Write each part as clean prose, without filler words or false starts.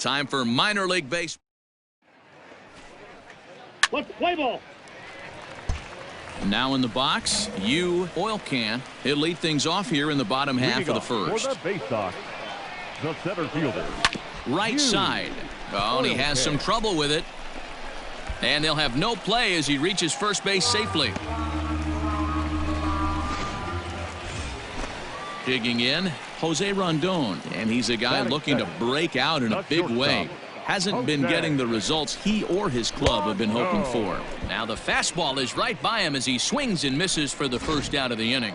Time for minor league baseball. Let's play ball. Now in the box, oil can. He'll lead things off here in the bottom half of the first. For the baseoff, the center fielder. Right side. Oh, and he has some trouble with it. And they'll have no play as he reaches first base safely. Digging in, Jose Rondon. And he's a guy looking to break out in a big way. Hasn't been getting the results he or his club have been hoping for. Now the fastball is right by him as he swings and misses for the first out of the inning.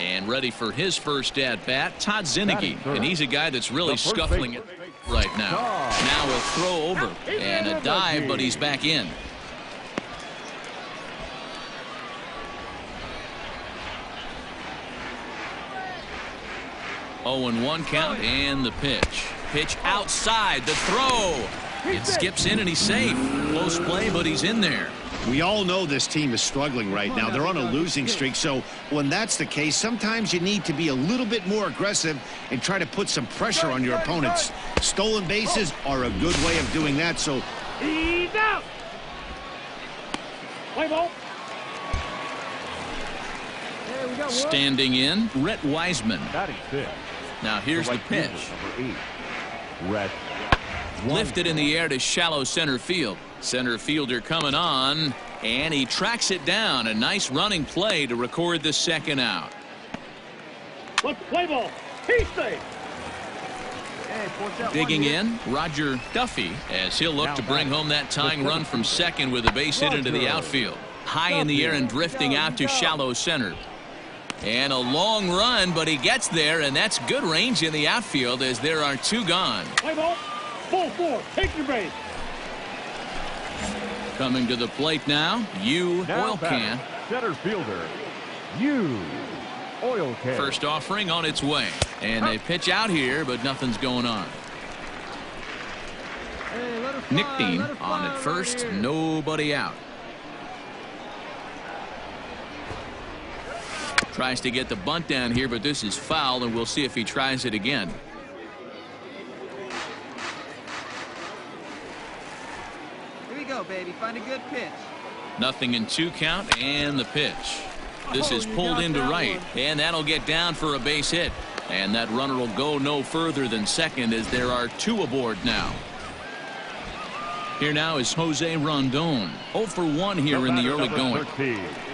And ready for his first at-bat, Todd Zinnicki. And he's a guy that's really scuffling it right now. Now a throw over and a dive, but he's back in. Oh, and 1 count and the pitch. Pitch outside, the throw. It skips in and he's safe. Close play, but he's in there. We all know this team is struggling right now. They're on a losing streak, so when that's the case, sometimes you need to be a little bit more aggressive and try to put some pressure on your opponents. Stolen bases are a good way of doing that, so He's out. Play ball. Standing in, Rhett Wiseman. Now here's the pitch. Lifted in the air to shallow center field. Center fielder coming on, and he tracks it down. A nice running play to record the second out. Let's play ball. He's safe. Digging in, Roger Duffy, as he'll look to bring home that tying run from second with a base hit into the outfield. High in the air and drifting out to shallow center. And a long run, but he gets there, and that's good range in the outfield as there are 2 gone. Play ball. Full 4. Take your base. Coming to the plate now, oil can. Center fielder, oil can. First offering on its way. And they pitch out here, but nothing's going on. Nick Dean on at first, nobody out. Tries to get the bunt down here, but this is foul, and we'll see if he tries it again. Here we go, baby. Find a good pitch. Nothing in 2 count, and the pitch. This is pulled into right, and that'll get down for a base hit. And that runner will go no further than second as there are 2 aboard now. Here now is Jose Rondon. 0 for 1 here in the early going.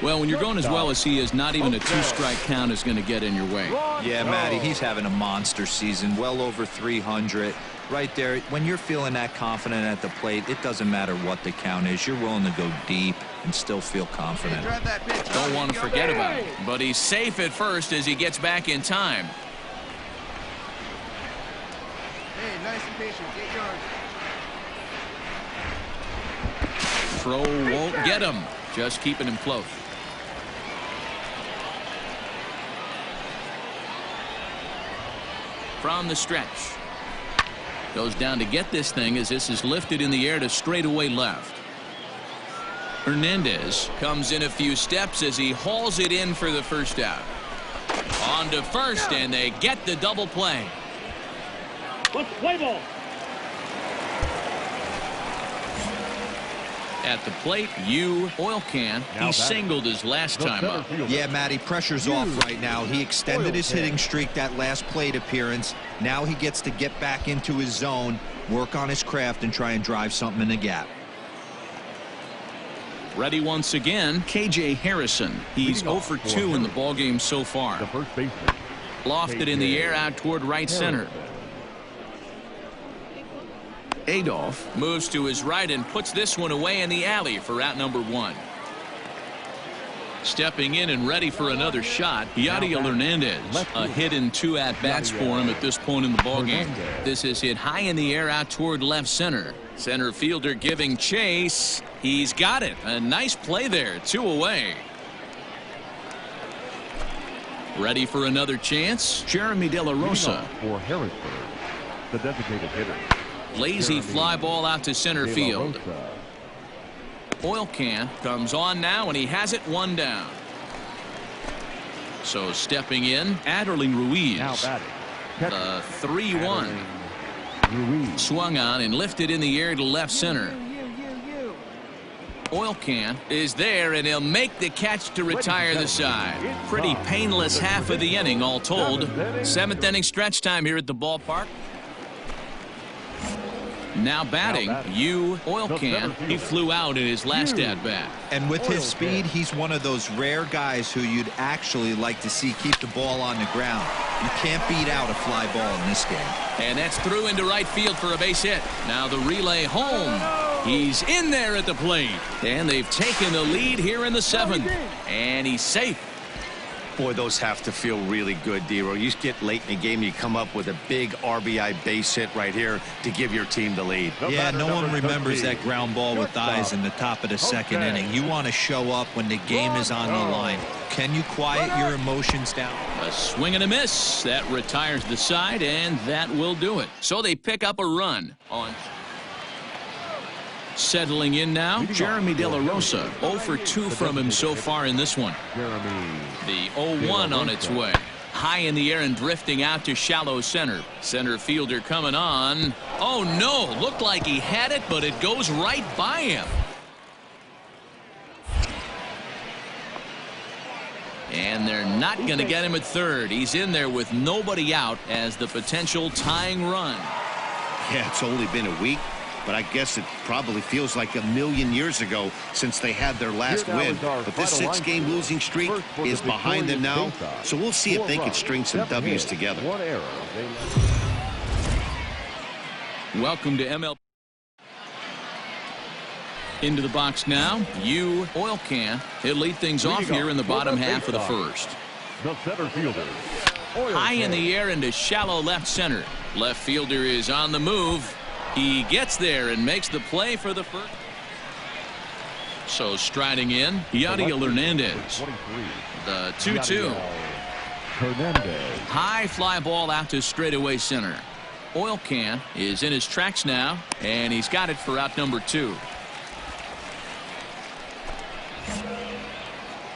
Well, when you're going as well as he is, not even a 2-strike count is going to get in your way. Yeah, Matty, he's having a monster season, well over 300. Right there, when you're feeling that confident at the plate, it doesn't matter what the count is. You're willing to go deep and still feel confident. Don't want to forget about it, but he's safe at first as he gets back in time. Hey, nice and patient. Get yours. Throw won't get him. Just keeping him close. From the stretch. Goes down to get this thing as this is lifted in the air to straightaway left. Hernandez comes in a few steps as he hauls it in for the first out. On to first, and they get the double play. Let's play ball. At the plate, oil can. He singled his last time up. Yeah, Matty, pressure's off right now. He extended his hitting streak that last plate appearance. Now he gets to get back into his zone, work on his craft, and try and drive something in the gap. Ready once again, KJ Harrison. He's 0 for 2 in the ballgame so far. The first baseman. Lofted in the air out toward right center. Adolph moves to his right and puts this one away in the alley for out number 1. Stepping in and ready for another shot, Yadiel Hernandez. A hit in 2 at-bats for him at this point in the ballgame. This is hit high in the air out toward left center. Center fielder giving chase. He's got it. A nice play there. 2 away. Ready for another chance. Jeremy De La Rosa. For Harrisburg, the designated hitter. Lazy fly ball out to center field. Oil can comes on now, and he has it 1 down. So stepping in, Adderling Ruiz. Now batting. 3-1. Swung on and lifted in the air to left center. Oil can is there, and he'll make the catch to retire the side. Pretty painless half of the inning, all told. Seventh inning stretch time here at the ballpark. Now batting, Oil can. He flew out in his last at-bat. And with his speed, he's one of those rare guys who you'd actually like to see keep the ball on the ground. You can't beat out a fly ball in this game. And that's through into right field for a base hit. Now the relay home. He's in there at the plate. And they've taken the lead here in the seventh. And he's safe. Boy, those have to feel really good, D-Row. You get late in the game, you come up with a big RBI base hit right here to give your team the lead. Yeah, no one remembers that ground ball with eyes in the top of the second inning. You want to show up when the game is on the line. Can you quiet your emotions down? A swing and a miss. That retires the side, and that will do it. So they pick up a run on. Settling in now, Jeremy De La Rosa. 0 for 2 from him so far in this one. The 0-1 on its way. High in the air and drifting out to shallow center. Center fielder coming on. Oh, no. Looked like he had it, but it goes right by him. And they're not going to get him at third. He's in there with nobody out as the potential tying run. Yeah, it's only been a week, but I guess it probably feels like a million years ago since they had their last win. But this 6-game losing streak is behind them now, so we'll see if they can string some W's together. Welcome to MLB. Into the box now, Oil can. He'll lead things off here in the bottom half of the first. The center fielder. High in the air into shallow left center. Left fielder is on the move. He gets there and makes the play for the first. So striding in, Yadiel Hernandez. The 2-2. High fly ball out to straightaway center. Oil can is in his tracks now, and he's got it for out number 2.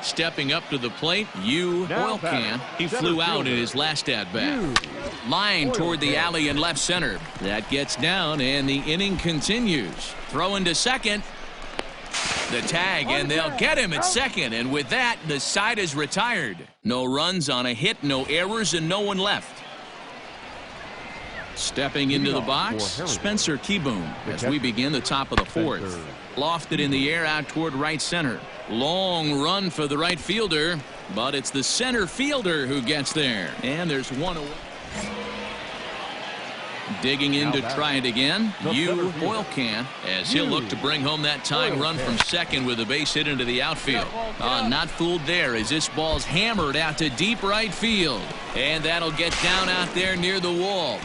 Stepping up to the plate, Oil can. He flew out in his last at-bat. Line toward the alley in left center. That gets down, and the inning continues. Throwing to second. The tag, and they'll get him at second. And with that, the side is retired. No runs on a hit, no errors, and no one left. Stepping into the box, Spencer Kieboom as we begin the top of the fourth. Lofted in the air out toward right center. Long run for the right fielder, but it's the center fielder who gets there. And there's one away. Digging in to try it again, Oil can, as he'll look to bring home that tying run from second with a base hit into the outfield. Not fooled there as this ball's hammered out to deep right field. And that'll get down out there near the wall.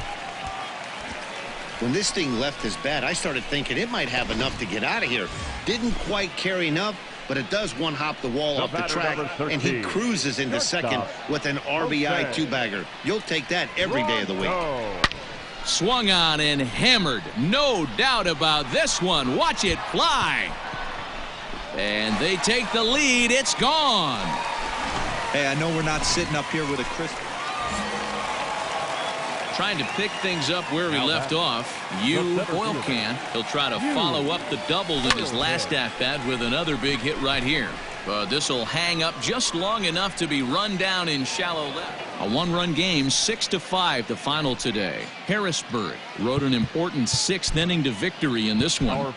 When this thing left his bat, I started thinking it might have enough to get out of here. Didn't quite carry enough, but it does one-hop the wall off the track, and he cruises into second with an RBI two-bagger. You'll take that every day of the week. Swung on and hammered. No doubt about this one. Watch it fly. And they take the lead. It's gone. Hey, I know we're not sitting up here with a crisp. Trying to pick things up where we left off. Oil can. He'll try to follow up the double in his last at-bat with another big hit right here. But this will hang up just long enough to be run down in shallow left. A one-run game, 6-5 the final today. Harrisburg rode an important 6th inning to victory in this one.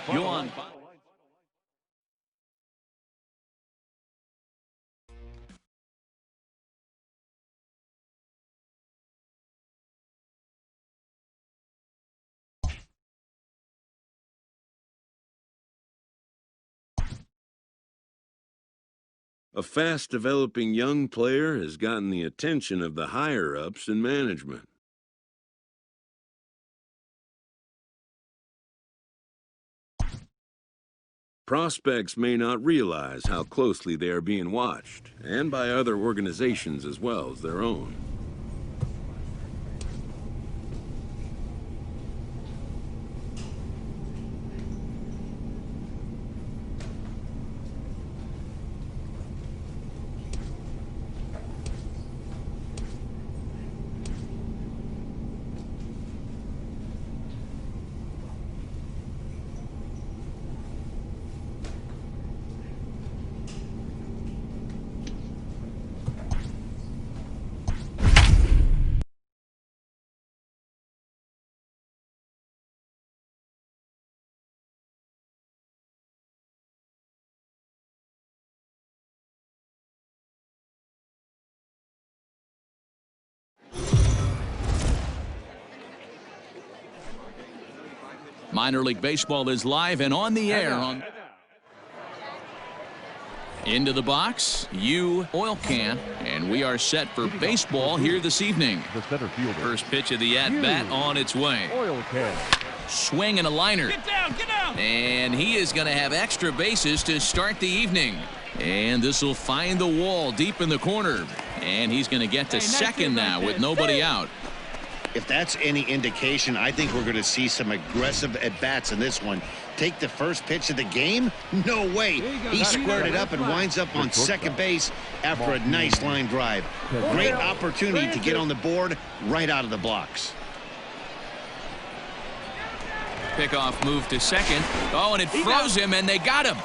A fast-developing young player has gotten the attention of the higher-ups in management. Prospects may not realize how closely they are being watched, and by other organizations as well as their own. Minor League Baseball is live and on the air. Into the box, oil can, and we are set for baseball here this evening. The center fielder. First pitch of the at-bat on its way. Oil can. Swing and a liner. Get down! And he is going to have extra bases to start the evening. And this will find the wall deep in the corner. And he's going to get to second now with nobody out. If that's any indication, I think we're going to see some aggressive at-bats in this one. Take the first pitch of the game? No way. He squared it up and winds up on second base after a nice line drive. Great opportunity to get on the board right out of the blocks. Pickoff move to second. Oh, and it froze him, and they got him.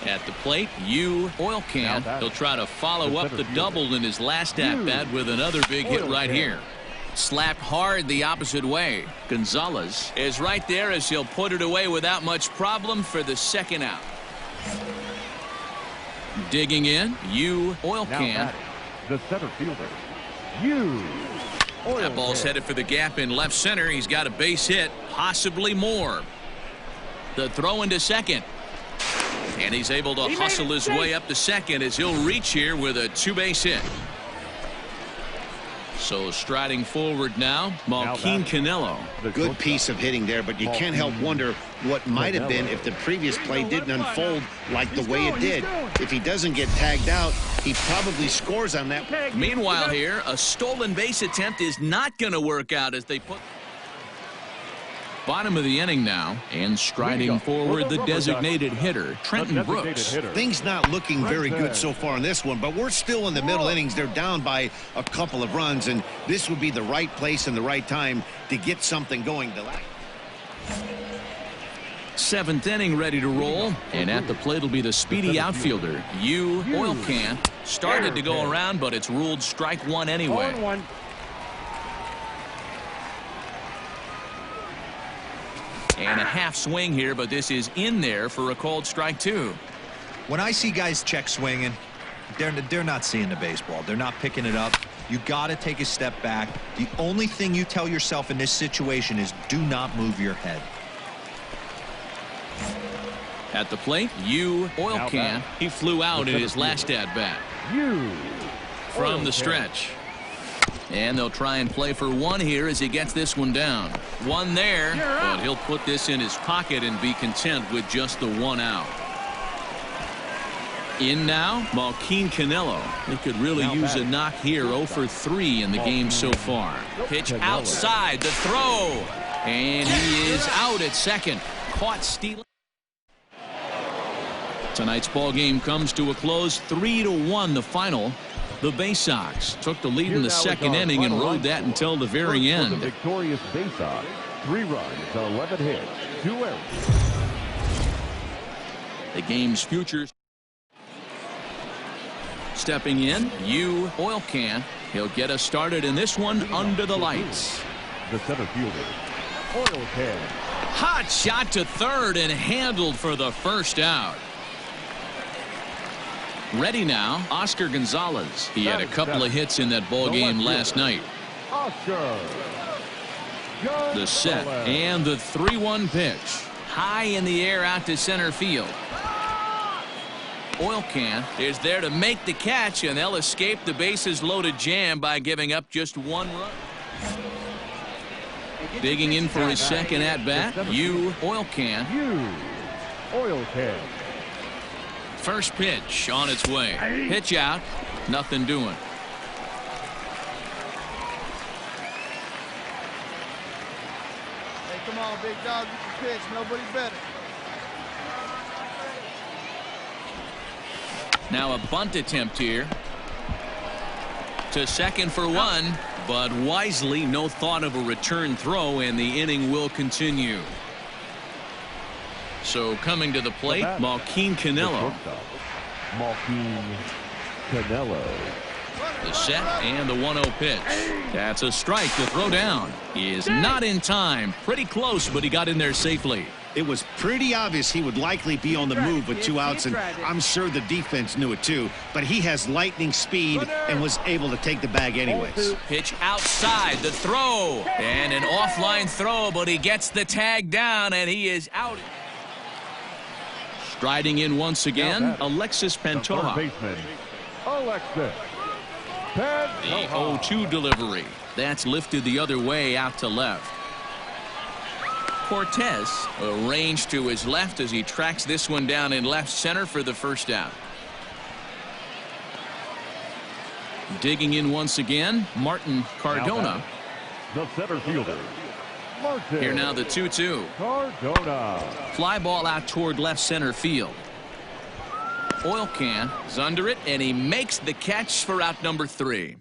At the plate, oil can. He'll try to follow up the double in his last at-bat with another big hit right here. Slapped hard the opposite way. Gonzalez is right there as he'll put it away without much problem for the second out. Digging in, oil can. The center fielder. That ball's headed for the gap in left center. He's got a base hit, possibly more. The throw into second. And he's able to hustle his way up to second as he'll reach here with a two-base hit. So striding forward now, Malquin Canelo. Good piece of hitting there, but you can't help wonder what might have been if the previous play didn't unfold like the way it did. If he doesn't get tagged out, he probably scores on that. Meanwhile here, a stolen base attempt is not going to work out as they put... Bottom of the inning now, and striding forward the designated hitter, Trenton Brooks. Things not looking very good so far in this one, but we're still in the middle innings. They're down by a couple of runs, and this would be the right place and the right time to get something going. Seventh inning ready to roll, and at the plate will be the speedy outfielder, oil can. Started to go around, but it's ruled strike one anyway. And a half swing here, but this is in there for a called strike two. When I see guys check swinging, they're not seeing the baseball. They're not picking it up. You got to take a step back. The only thing you tell yourself in this situation is do not move your head. At the plate, oil can. He flew out in his last at-bat. From the stretch. And they'll try and play for one here as he gets this one down. One there, but he'll put this in his pocket and be content with just the one out. In now, Malquin Canelo. They could really use a knock here. 0 for 3 in the game so far. Pitch outside, the throw. And he is out at second. Caught stealing. Tonight's ball game comes to a close. 3-1 the final. The Bay Sox took the lead in the second inning and rode that until the very end. The victorious Bay Sox, 3 runs, 11 hits, 2 errors. The game's futures. Stepping in, oil can. He'll get us started in this one under the lights. The center fielder, oil can. Hot shot to third and handled for the first out. Ready now, Oscar Gonzalez. He had a couple of hits in that ball game last night. The set and the 3-1 pitch. High in the air out to center field. Oil can is there to make the catch, and they'll escape the bases loaded jam by giving up just 1 run. Digging in for his second at-bat, oil can. Oil can. First pitch on its way. Pitch out. Nothing doing. Hey, come on, big dog. You can pitch. Nobody better. Now a bunt attempt here. To second for 1, but wisely no thought of a return throw, and the inning will continue. So coming to the plate, Malquin Canelo. Malquin Canelo. The set and the 1-0 pitch. That's a strike. The throw down is not in time. Pretty close, but he got in there safely. It was pretty obvious he would likely be on the move with 2 outs, and I'm sure the defense knew it too, but he has lightning speed and was able to take the bag anyways. Pitch outside, the throw, and an offline throw, but he gets the tag down, and he is out. Striding in once again, Alexis Pantoja. Alexis The 0-2 delivery. That's lifted the other way out to left. Cortez arranged to his left as he tracks this one down in left center for the first out. Digging in once again, Martin Cardona. The center fielder. Martin. Here now the 2-2. Cardona. Fly ball out toward left center field. Oil can is under it, and he makes the catch for out number 3.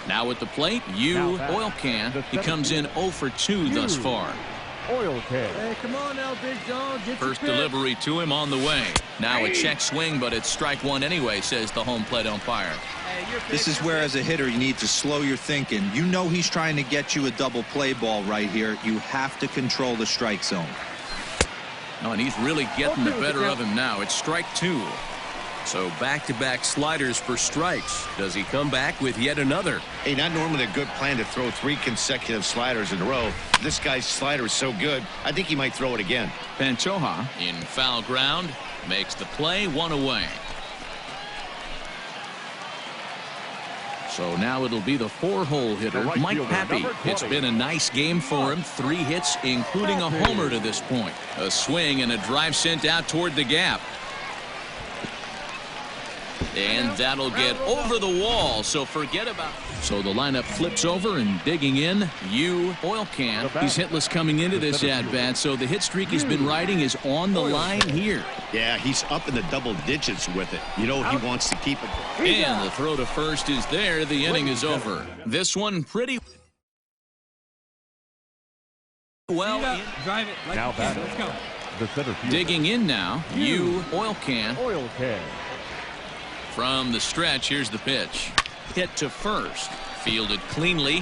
Now at the plate, Oil can. He comes in 0 for 2 thus far. Oil can. Hey, come on now, Big John. Get First delivery to him on the way. Now a check swing, but it's strike 1 anyway, says the home plate umpire. This is where, as a hitter, you need to slow your thinking. You know he's trying to get you a double play ball right here. You have to control the strike zone. Oh, and he's really getting the better of him now. It's strike 2. So back-to-back sliders for strikes. Does he come back with yet another? Hey, not normally a good plan to throw 3 consecutive sliders in a row. This guy's slider is so good, I think he might throw it again. Pantoja in foul ground makes the play, 1 away. So now it'll be the 4-hole hitter, Mike Pappy. It's been a nice game for him. 3 hits, including a homer to this point. A swing and a drive sent out toward the gap. And that'll get over the wall, so forget about it. So the lineup flips over and digging in, Oil can. He's hitless coming into this at-bat, so the hit streak he's been riding is on the line here. Yeah, he's up in the double digits with it. You know he wants to keep it. And the throw to first is there. The inning is over. This one pretty well. Drive it. Like Now batting. Let's go. The center fielder. Digging in now, Oil can. Oil can. From the stretch, here's the pitch. Hit to first. Fielded cleanly.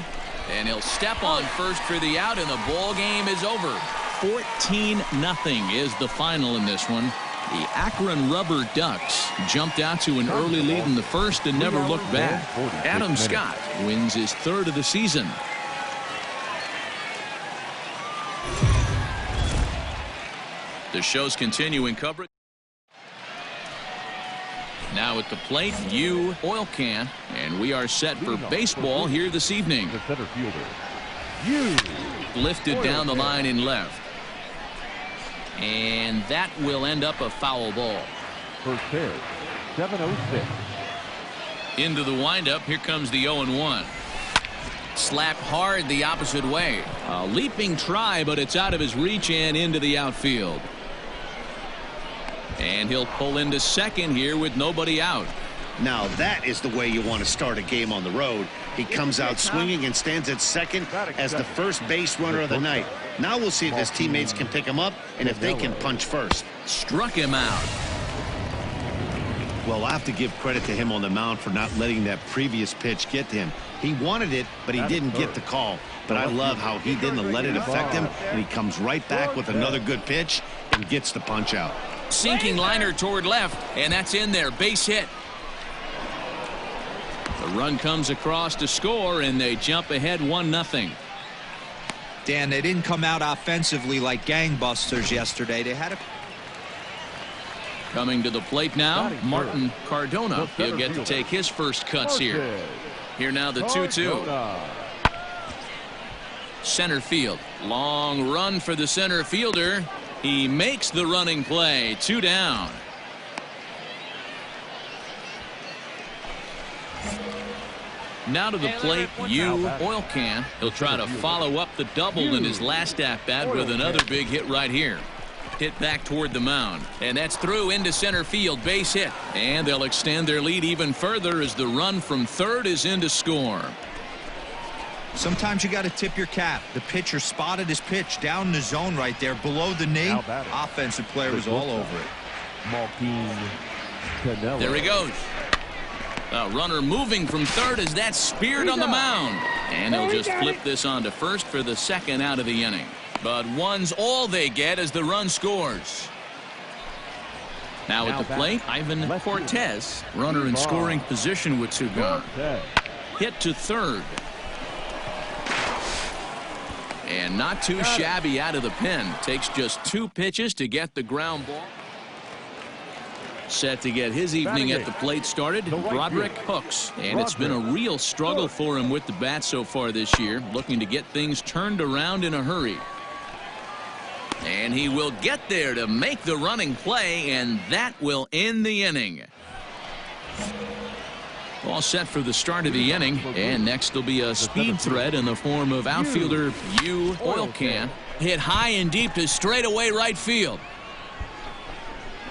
And he'll step on first for the out, and the ball game is over. 14-0 is the final in this one. The Akron Rubber Ducks jumped out to an early lead in the first and never looked back. Adam Scott wins his 3rd of the season. The show's continuing coverage. Now at the plate, Oil can, and we are set for baseball here this evening. The center fielder. Lifted down the line in left. And that will end up a foul ball. First pitch. 7:06. Into the windup, here comes the 0-1. Slapped hard the opposite way. A leaping try, but it's out of his reach and into the outfield. And he'll pull into second here with nobody out. Now that is the way you want to start a game on the road. He comes out swinging and stands at second as the first base runner of the night. Now we'll see if his teammates can pick him up and if they can punch first. Struck him out. Well, I have to give credit to him on the mound for not letting that previous pitch get to him. He wanted it, but he didn't get the call. But I love how he didn't let it affect him, and he comes right back with another good pitch and gets the punch out. Sinking liner toward left, and that's in there. Base hit. The run comes across to score, and they jump ahead 1-0. Dan, they didn't come out offensively like gangbusters yesterday. They had a... Coming to the plate now, Martin Cardona. He'll get to take his first cuts here. Here now the 2-2. Center field. Long run for the center fielder. He makes the running play. 2 down. Now to the plate, Oil can. He'll try to follow up the double in his last at-bat with another big hit right here. Hit back toward the mound. And that's through into center field. Base hit. And they'll extend their lead even further as the run from third is in to score. Sometimes you got to tip your cap. The pitcher spotted his pitch down in the zone right there below the knee. Offensive player was all over it. Malkin Canelo. There he goes. A runner moving from third as that's speared on the mound. And he'll just flip this on to first for the second out of the inning. But one's all they get as the run scores. Now at the plate, Ivan Cortez, runner in scoring position with 2 gone. Hit to third. And not too shabby out of the pen. Takes just 2 pitches to get the ground ball. Set to get his evening at the plate started, Broderick Hooks. And it's been a real struggle for him with the bat so far this year, looking to get things turned around in a hurry. And he will get there to make the running play, and that will end the inning. All set for the start of the inning, and next will be a speed threat in the form of outfielder Yu Oilcan. Hit high and deep to straightaway right field.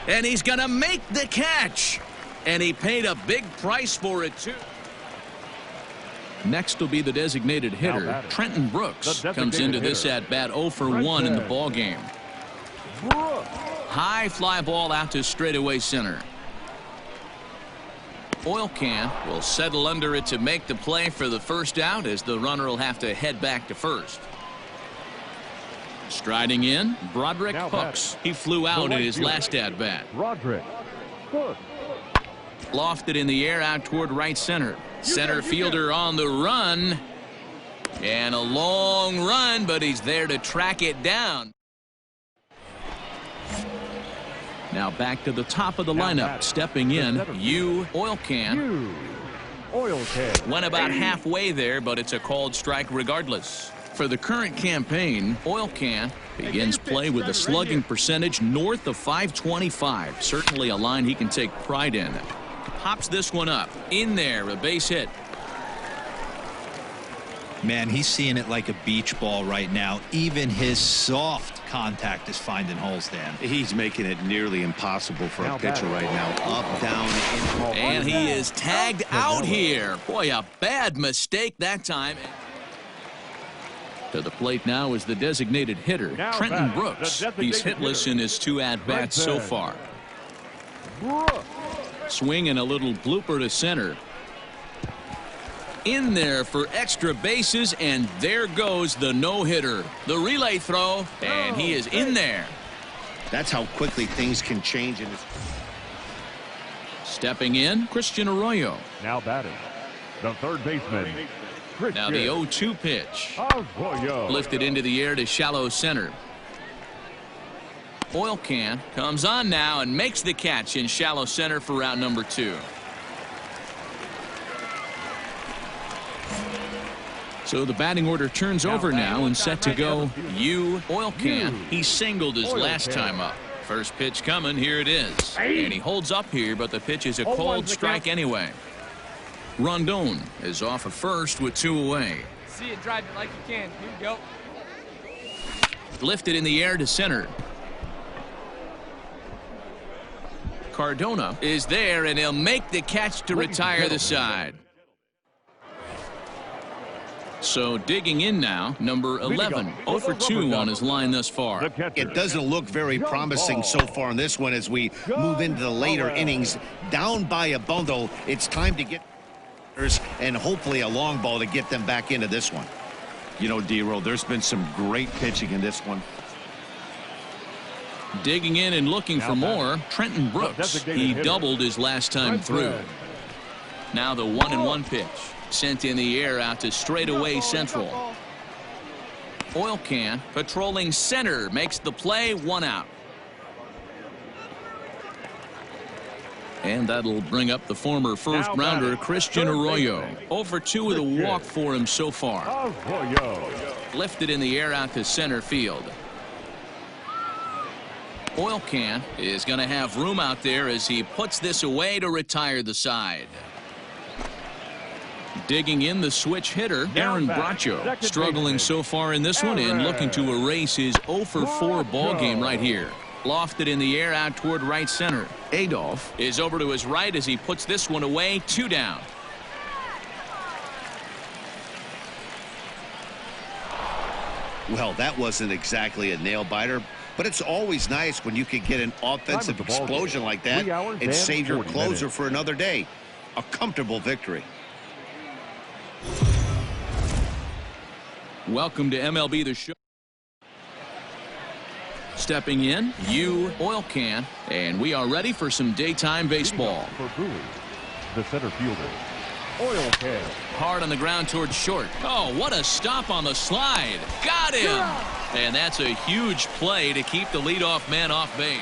And he's going to make the catch. And he paid a big price for it, too. Next will be the designated hitter, Trenton Brooks. Comes into this at-bat 0 for 1 in the ballgame. High fly ball out to straightaway center. Oilcan will settle under it to make the play for the first out as the runner will have to head back to first. Striding in, Broderick Hooks. He flew out in his last at-bat. Broderick Hooks. Lofted in the air out toward right center. Center fielder on the run. And a long run, but he's there to track it down. Now back to the top of the lineup. Stepping in, Yu Oilcan. Went about halfway there, but it's a called strike regardless. For the current campaign, Oilcan begins play with a slugging percentage north of .525. Certainly a line he can take pride in. Pops this one up. In there, a base hit. Man, he's seeing it like a beach ball right now. Even his soft contact is finding holes, Dan. He's making it nearly impossible for a pitcher right now. Up, down, in. And he is tagged out here. Boy, a bad mistake that time. To the plate now is the designated hitter, Trenton Brooks. He's hitless in his 2 at-bats so far. Swing and a little blooper to center. In there for extra bases, and there goes the no-hitter. The relay throw, and he is in there. That's how quickly things can change in this. Stepping in, Christian Arroyo. Now batting, the third baseman. Now the 0-2 pitch. Arroyo. Lifted into the air to shallow center. Oilcan comes on now and makes the catch in shallow center for round number 2. So the batting order turns over now and set to go Yu Oilcan. He singled his last time up. First pitch coming. Here it is. And he holds up here, but the pitch is a cold strike anyway. Rondon is off at first with 2 away. See it, drive it like you can. Here you go. Lifted in the air to center. Cardona is there, and he'll make the catch to retire the side. So digging in now, number 11, 0 for 2 on his line thus far. It doesn't look very promising so far in this one as we move into the later innings. Down by a bundle, it's time to get and hopefully a long ball to get them back into this one. You know, D-Roll, there's been some great pitching in this one. Digging in and looking for more, Trenton Brooks. He doubled his last time through. Now the 1-1 pitch. Sent in the air out to straightaway central. Oilcan patrolling center makes the play, 1 out. And that'll bring up the former first rounder Christian Arroyo. 0 for 2 with a walk for him so far. Lifted in the air out to center field. Oilcan is going to have room out there as he puts this away to retire the side. Digging in the switch hitter, Aaron Bracho, struggling so far in this one and looking to erase his 0 for 4 ball game right here. Lofted in the air out toward right center. Adolph is over to his right as he puts this one away, 2 down. Well, that wasn't exactly a nail-biter, but it's always nice when you can get an offensive explosion like that and save your closer for another day. a comfortable victory. Welcome to MLB The Show. Stepping in, oil can, and we are ready for some daytime baseball. For Bowie, the center fielder, oil can. Hard on the ground towards short. Oh, what a stop on the slide. Got him! And that's a huge play to keep the leadoff man off base.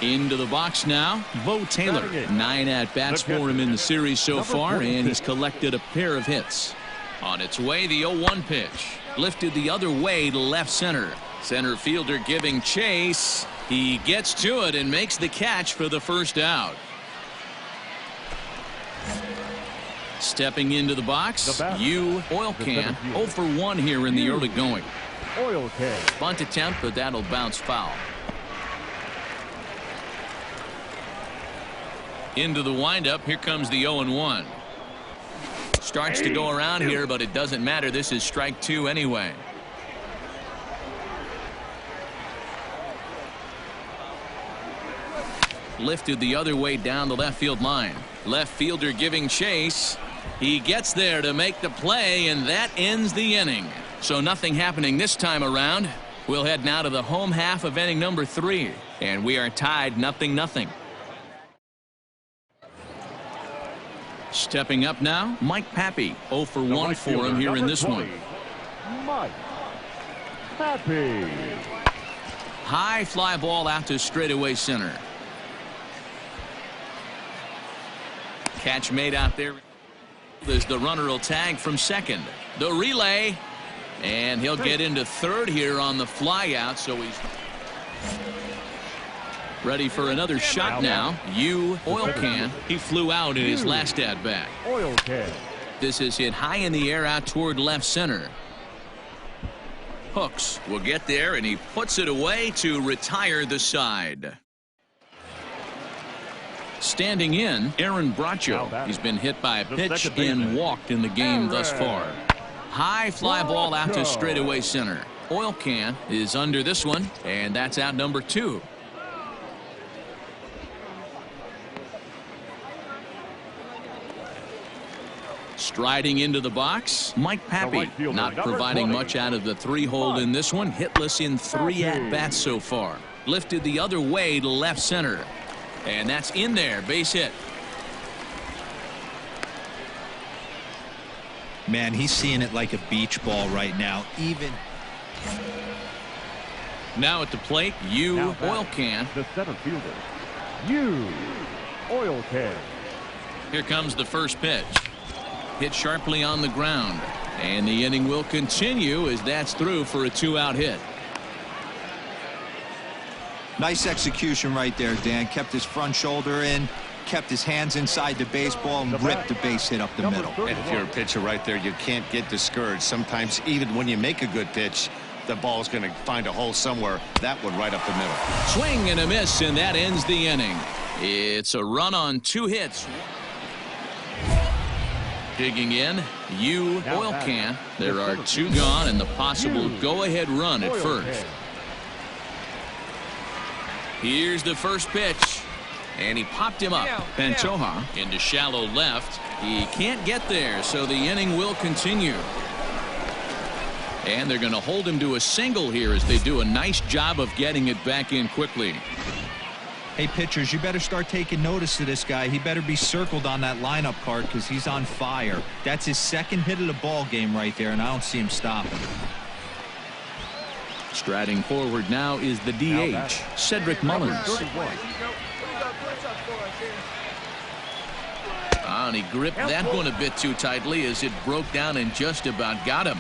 Into the box now, Bo Taylor. 9 at-bats for him in the series so far, and he's collected a pair of hits. On its way, the 0-1 pitch. Lifted the other way to left center. Center fielder giving chase. He gets to it and makes the catch for the first out. Stepping into the box, oil can. 0 for 1 here in the early going. Oil can. Bunt attempt, but that'll bounce foul. Into the windup, here comes the 0-1. Starts to go around here, but it doesn't matter. This is strike 2 anyway. Lifted the other way down the left field line. Left fielder giving chase. He gets there to make the play, and that ends the inning. So nothing happening this time around. We'll head now to the home half of inning number 3, and we are tied 0-0. Stepping up now, Mike Pappy. 0 for 1 for him here in this one. Mike Pappy. High fly ball out to straightaway center. Catch made out there as the runner will tag from second. The relay, and he'll get into third here on the fly out, so he's ready for another shot now. Oil can. He flew out in his last at bat. Oil can. This is hit high in the air out toward left center. Hooks will get there, and he puts it away to retire the side. Standing in, Aaron Bracho. He's been hit by a pitch and walked in the game thus far. High fly ball out to straightaway center. Oil can is under this one, and that's out number 2. Striding into the box, Mike Pappy. Not providing much out of the 3-hole in this one. Hitless in 3 at-bats so far. Lifted the other way to left center. And that's in there, base hit. Man, he's seeing it like a beach ball right now. Even now at the plate, oil can. The center fielder, oil can. Here comes the first pitch. Hit sharply on the ground, and the inning will continue as that's through for a 2-out hit. nice execution right there, Dan. Kept his front shoulder in, kept his hands inside the baseball, and ripped the base hit up the middle. And if you're a pitcher right there, you can't get discouraged. Sometimes even when you make a good pitch, the ball's going to find a hole somewhere. That one right up the middle. Swing and a miss, and that ends the inning. It's a run on 2 hits. Digging in, oil can. There are 2 gone and the possible go-ahead run at first. Here's the first pitch, and he popped him up. Pantoja into shallow left. He can't get there, so the inning will continue. And they're going to hold him to a single here as they do a nice job of getting it back in quickly. Hey, pitchers, you better start taking notice of this guy. He better be circled on that lineup card because he's on fire. That's his 2nd hit of the ball game right there, and I don't see him stopping. Striding forward now is the DH, Cedric Mullins. And he gripped that one a bit too tightly as it broke down and just about got him.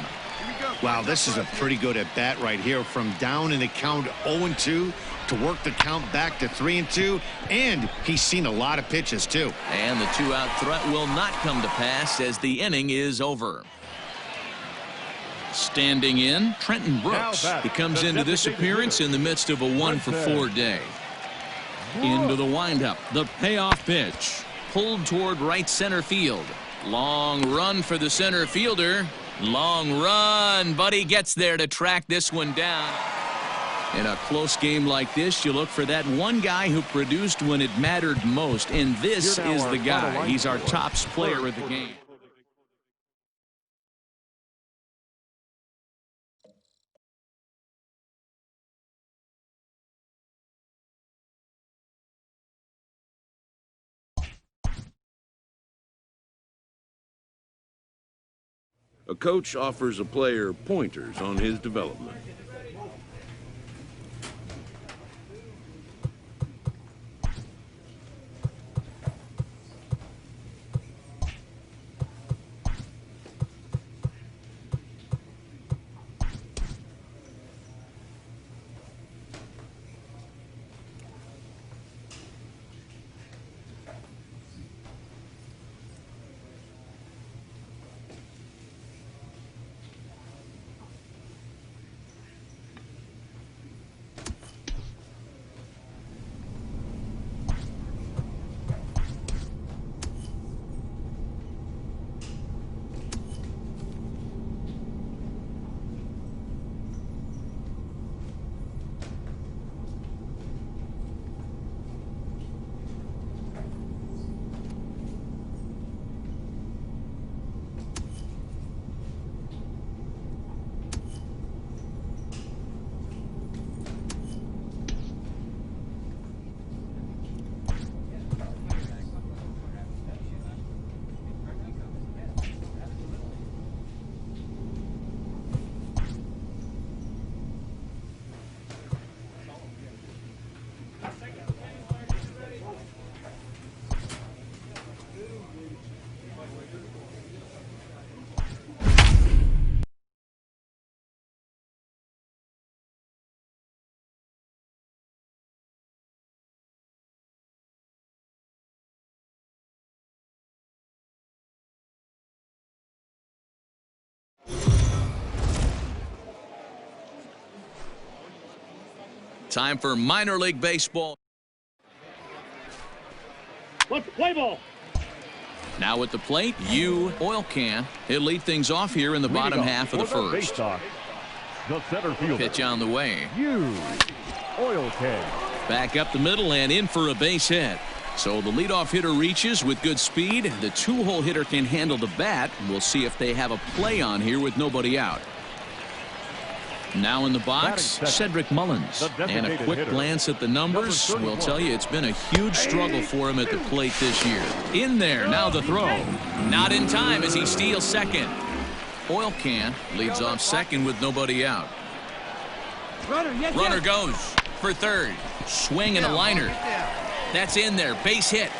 Wow, this is a pretty good at bat right here, from down in the count 0-2 to work the count back to 3-2, and he's seen a lot of pitches too. And the 2-out threat will not come to pass as the inning is over. Standing in, Trenton Brooks. He comes into this appearance in the midst of a 1-for-4 day. Into the windup, the payoff pitch. Pulled toward right center field. Long run for the center fielder. Long run, but he gets there to track this one down. In a close game like this, you look for that one guy who produced when it mattered most, and this is the guy. He's our top player of the game. A coach offers a player pointers on his development. Time for minor league baseball. Let's play ball. Now at the plate, you oil can. He'll lead things off here in the bottom half of the first. The center fielder. Pitch on the way. Oil can. Back up the middle and in for a base hit. So the leadoff hitter reaches with good speed. The two-hole hitter can handle the bat. We'll see if they have a play on here with nobody out. Now in the box, Cedric Mullins. And a quick glance at the numbers will tell you it's been a huge struggle for him at the plate this year. In there, now the throw. Not in time as he steals second. Oil can leads off second with nobody out. Runner goes for third. Swing and a liner. That's in there. Base hit.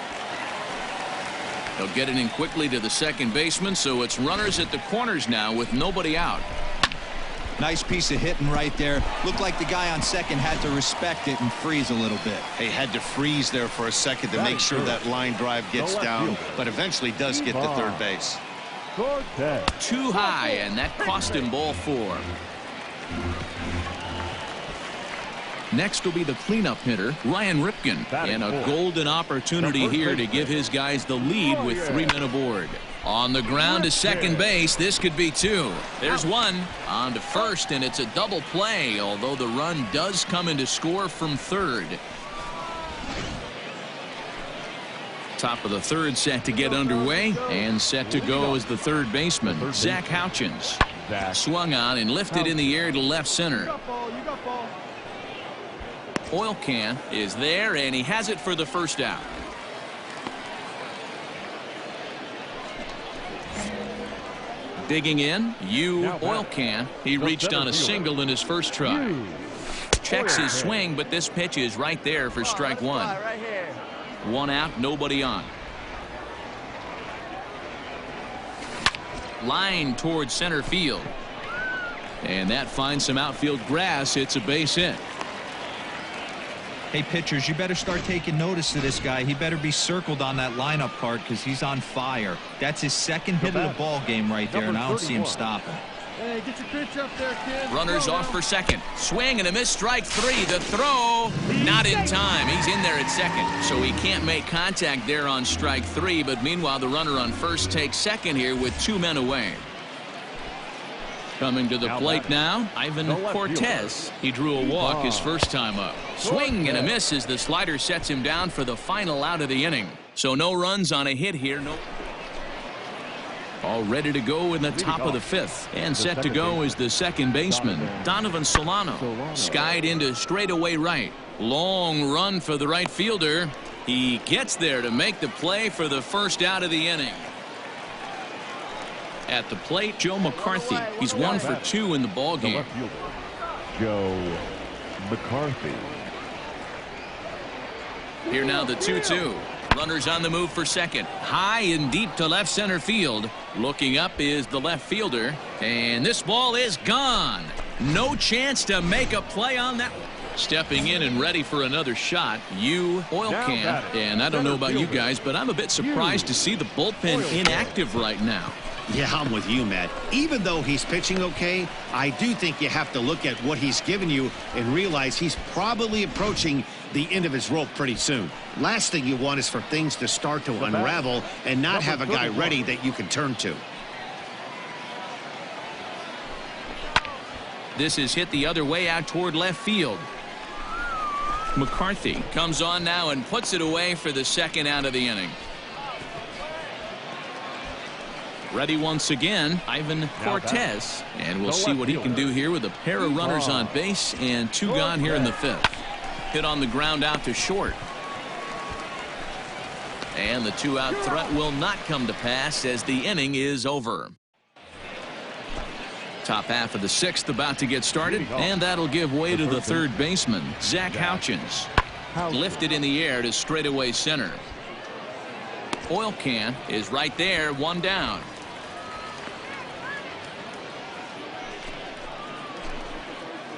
They'll get it in quickly to the second baseman, so it's runners at the corners now with nobody out. Nice piece of hitting right there. Looked like the guy on second had to respect it and freeze a little bit. He had to freeze there for a second to make sure that line drive gets down, but eventually does get to third base. Too high, and that cost him ball four. Next will be the cleanup hitter, Ryan Ripken, and a golden opportunity here to give his guys the lead with 3 men aboard. On the ground to second base, this could be two. There's one. On to first, and it's a double play, although the run does come in to score from third. Top of the third set to get underway, and set to go is the third baseman, Zach Houchins. Swung on and lifted in the air to left center. Oil can is there, and he has it for the first out. Digging in, oil can. He reached on a single in his first try. Checks his swing, but this pitch is right there for strike one. One out, nobody on. Line towards center field. And that finds some outfield grass. It's a base hit. Hey, pitchers, you better start taking notice of this guy. He better be circled on that lineup card because he's on fire. That's his second hit of the ball game right there, and I don't see him stopping. Hey, get your pitch up there, kid. Runners off for second. Swing and a miss, strike three. The throw, not in time. He's in there at second, so he can't make contact there on strike three. But meanwhile, the runner on first takes second here with 2 men away. Coming to the plate now, Ivan Cortez. He drew a walk his first time up. Swing and a miss as the slider sets him down for the final out of the inning. So no runs on a hit here. All ready to go in the top of the fifth. And set to go is the second baseman, Donovan Solano. Skied into straightaway right. Long run for the right fielder. He gets there to make the play for the first out of the inning. At the plate, Joe McCarthy. He's 1 for 2 in the ball game. Joe McCarthy. Here now the 2-2. Runners on the move for second. High and deep to left center field. Looking up is the left fielder. And this ball is gone. No chance to make a play on that. Stepping in and ready for another shot, Oil Can. And I don't know about you guys, but I'm a bit surprised to see the bullpen inactive right now. Yeah, I'm with you, Matt. Even though he's pitching okay, I do think you have to look at what he's given you and realize he's probably approaching the end of his rope pretty soon. Last thing you want is for things to start to unravel and not have a guy ready that you can turn to. This is hit the other way out toward left field. McCarthy comes on now and puts it away for the second out of the inning. Ready once again, Ivan Cortez. And we'll see what he can do here with a pair of runners on base and 2 gone here in the fifth. Hit on the ground out to short. And the 2-out threat will not come to pass as the inning is over. Top half of the sixth about to get started, and that'll give way to the third baseman, Zach Houchins. Lifted in the air to straightaway center. Oil Can is right there, 1 down.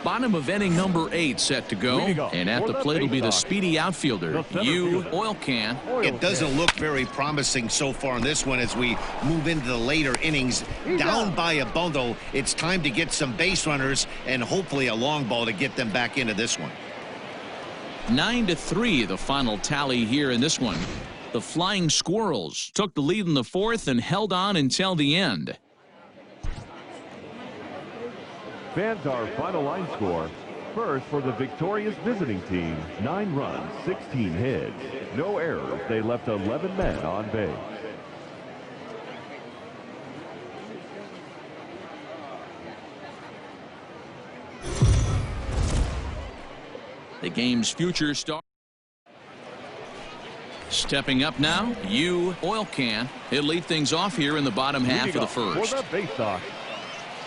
Bottom of inning number 8 set to go. And at the plate will be the speedy outfielder, Oil Can. It doesn't look very promising so far in this one as we move into the later innings. Down by a bundle, it's time to get some base runners and hopefully a long ball to get them back into this one. 9-3 the final tally here in this one. The Flying Squirrels took the lead in the fourth and held on until the end. Fans, our final line score. First for the victorious visiting team, 9 runs, 16 hits. No errors. They left 11 men on base. The game's future star. Stepping up now, Oil Can. He'll lead things off here in the bottom half of the first. For the base off,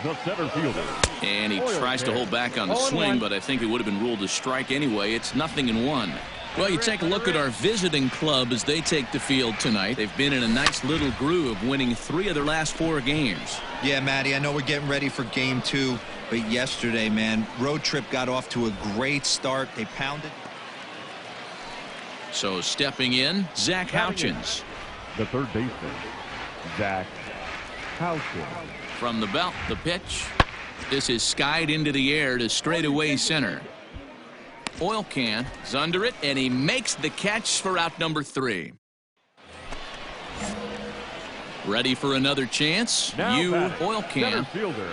the center fielder. And he tries to hold back on the swing, but I think it would have been ruled a strike anyway. It's 0-1. Well, you take a look at our visiting club as they take the field tonight. They've been in a nice little groove, winning 3 of their last 4 games. Yeah, Matty, I know we're getting ready for game 2, but yesterday, man, road trip got off to a great start. They pounded. So stepping in, Zach Houchins. The third baseman, Zach Houchins. From the belt, the pitch. This is skied into the air to straightaway center. Oil Can is under it, and he makes the catch for out number 3. Ready for another chance. Oil Can. Center fielder,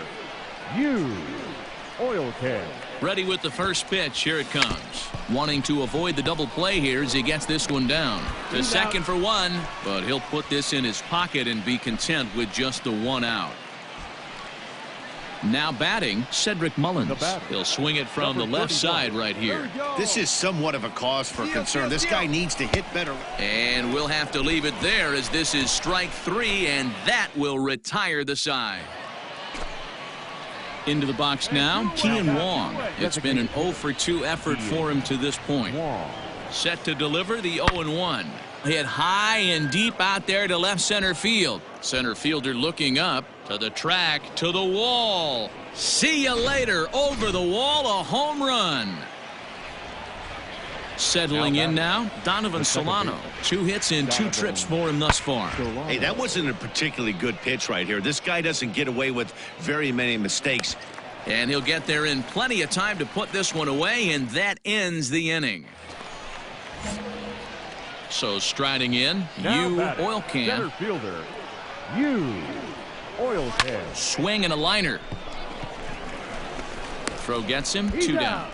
Oil Can. Ready with the first pitch. Here it comes. Wanting to avoid the double play here as he gets this one down. To second for 1, but he'll put this in his pocket and be content with just the 1 out. Now batting, Cedric Mullins. He'll swing it from the left side right here. This is somewhat of a cause for concern. This guy needs to hit better. And we'll have to leave it there as this is strike 3, and that will retire the side. Into the box now, Kian Wong. It's been an 0 for 2 effort for him to this point. Set to deliver the 0-1. Hit high and deep out there to left center field. Center fielder looking up to the track, to the wall. See you later. Over the wall, a home run. Settling in now, Donovan Solano. 2 hits and 2 trips for him thus far. Hey, that wasn't a particularly good pitch right here. This guy doesn't get away with very many mistakes. And he'll get there in plenty of time to put this one away, and that ends the inning. So striding in, Oil Can. Center fielder, Oil Can. Swing and a liner. Throw gets him. 2 down.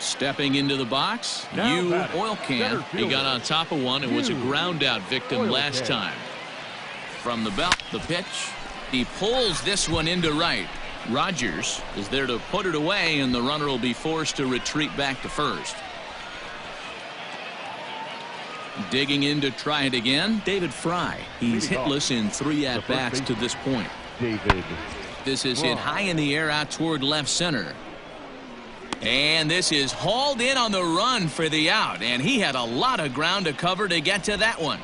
Stepping into the box, oil can. He got on top of one and was a ground out victim last time. From the belt, the pitch. He pulls this one into right. Rogers is there to put it away, and the runner will be forced to retreat back to first. Digging in to try it again, David Fry. He's hitless in 3 at-bats to this point. This is hit high in the air out toward left center. And this is hauled in on the run for the out, and he had a lot of ground to cover to get to that one.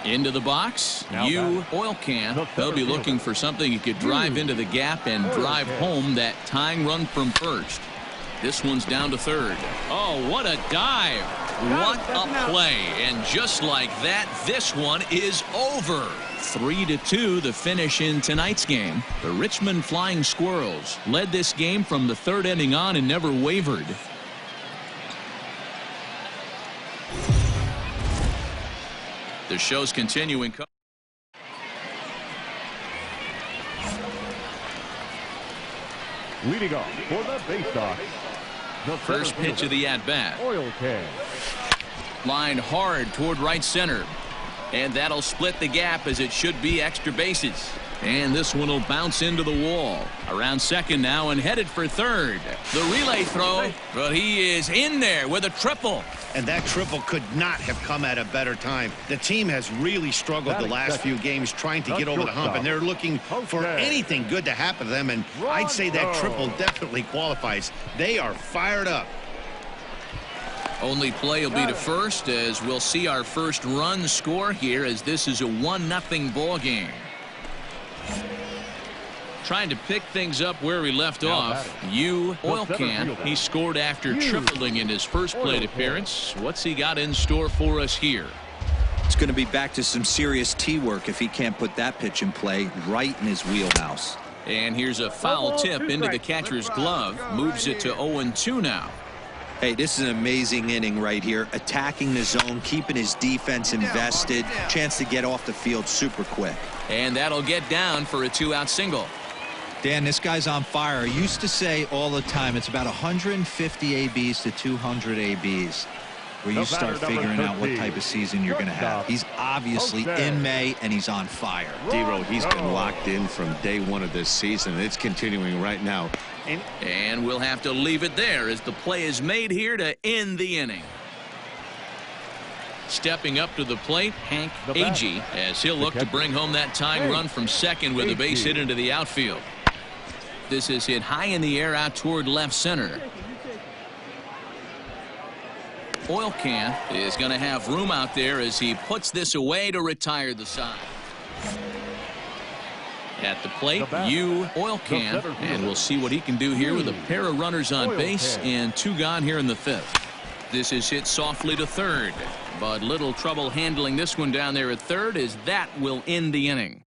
Into the box, oil can. They'll be looking for something he could drive into the gap and drive home that tying run from first. This one's down to third. Oh, what a dive. What a play. And just like that, this one is over. 3-2 the finish in tonight's game. The Richmond Flying Squirrels led this game from the 3rd inning on and never wavered. The show's continuing. Leading off for the Bay Sox. The first pitch of the at-bat. Oil can. Line hard toward right center. And that'll split the gap as it should be extra bases. And this one will bounce into the wall. Around second now and headed for third. The relay throw, but he is in there with a triple. And that triple could not have come at a better time. The team has really struggled the last few games trying to get over the hump, and they're looking for anything good to happen to them, and I'd say that triple definitely qualifies. They are fired up. Only play will be to first, as we'll see our first run score here, as this is a 1-0 ball game. Trying to pick things up where we left off. Oil can. He scored after tripling in his first plate appearance. What's he got in store for us here? It's going to be back to some serious tee work if he can't put that pitch in play right in his wheelhouse. And here's a foul tip into the catcher's glove. Moves it to 0-2 now. Hey, this is an amazing inning right here. Attacking the zone, keeping his defense invested. Chance to get off the field super quick. And that'll get down for a 2-out single. Dan, this guy's on fire. I used to say all the time it's about 150 ABs to 200 ABs where you start figuring out what type of season you're going to have. He's obviously in May, and he's on fire. D-Row, he's been locked in from day one of this season. It's continuing right now. And we'll have to leave it there as the play is made here to end the inning. Stepping up to the plate, Hank Agee, as he'll look to bring home that tying run from second with a base hit into the outfield. This is hit high in the air out toward left center. Oil can is going to have room out there as he puts this away to retire the side. At the plate, oil can, and we'll see what he can do here with a pair of runners on base and 2 gone here in the 5th. This is hit softly to third, but little trouble handling this one down there at third, as that will end the inning.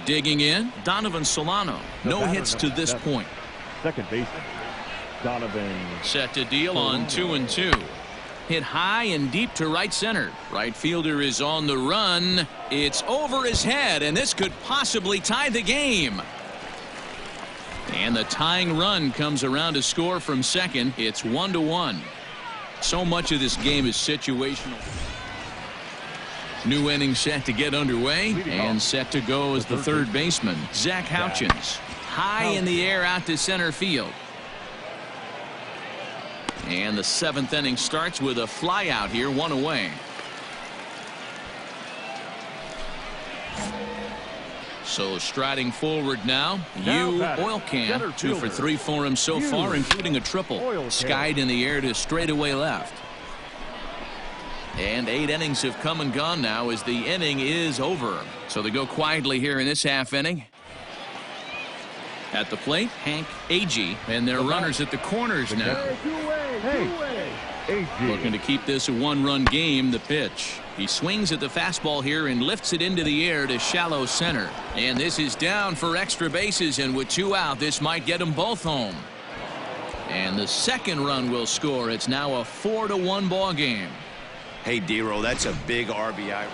Digging in, Donovan Solano. No hits to this point. Second baseman, Donovan. Set to deal on 2-2. Hit high and deep to right center. Right fielder is on the run. It's over his head, and this could possibly tie the game. And the tying run comes around to score from second. It's 1-1. So much of this game is situational. New inning set to get underway, and set to go as the third baseman, Zach Houchins. High in the air out to center field. And the 7th inning starts with a fly out here, 1 away. So striding forward now, oil can. 2 for 3 for him so far, including a triple. Skied in the air to straightaway left. And 8 innings have come and gone now as the inning is over. So they go quietly here in this half inning. At the plate, Hank Agee, and their runners at the corners now. Looking to keep this a 1-run game. The pitch. He swings at the fastball here and lifts it into the air to shallow center. And this is down for extra bases, and with 2 out, this might get them both home. And the second run will score. It's now a 4-1 ball game. Hey, D-Roll, that's a big RBI.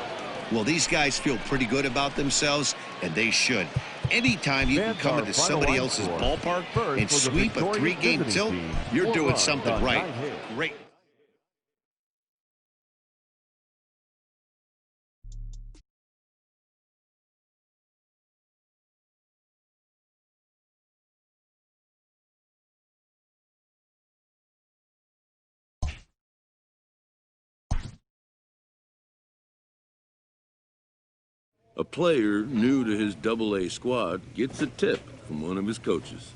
Well, these guys feel pretty good about themselves, and they should. Anytime you can come into somebody else's ballpark and sweep a 3-game tilt, you're doing something right. Great. A player new to his AA squad gets a tip from one of his coaches.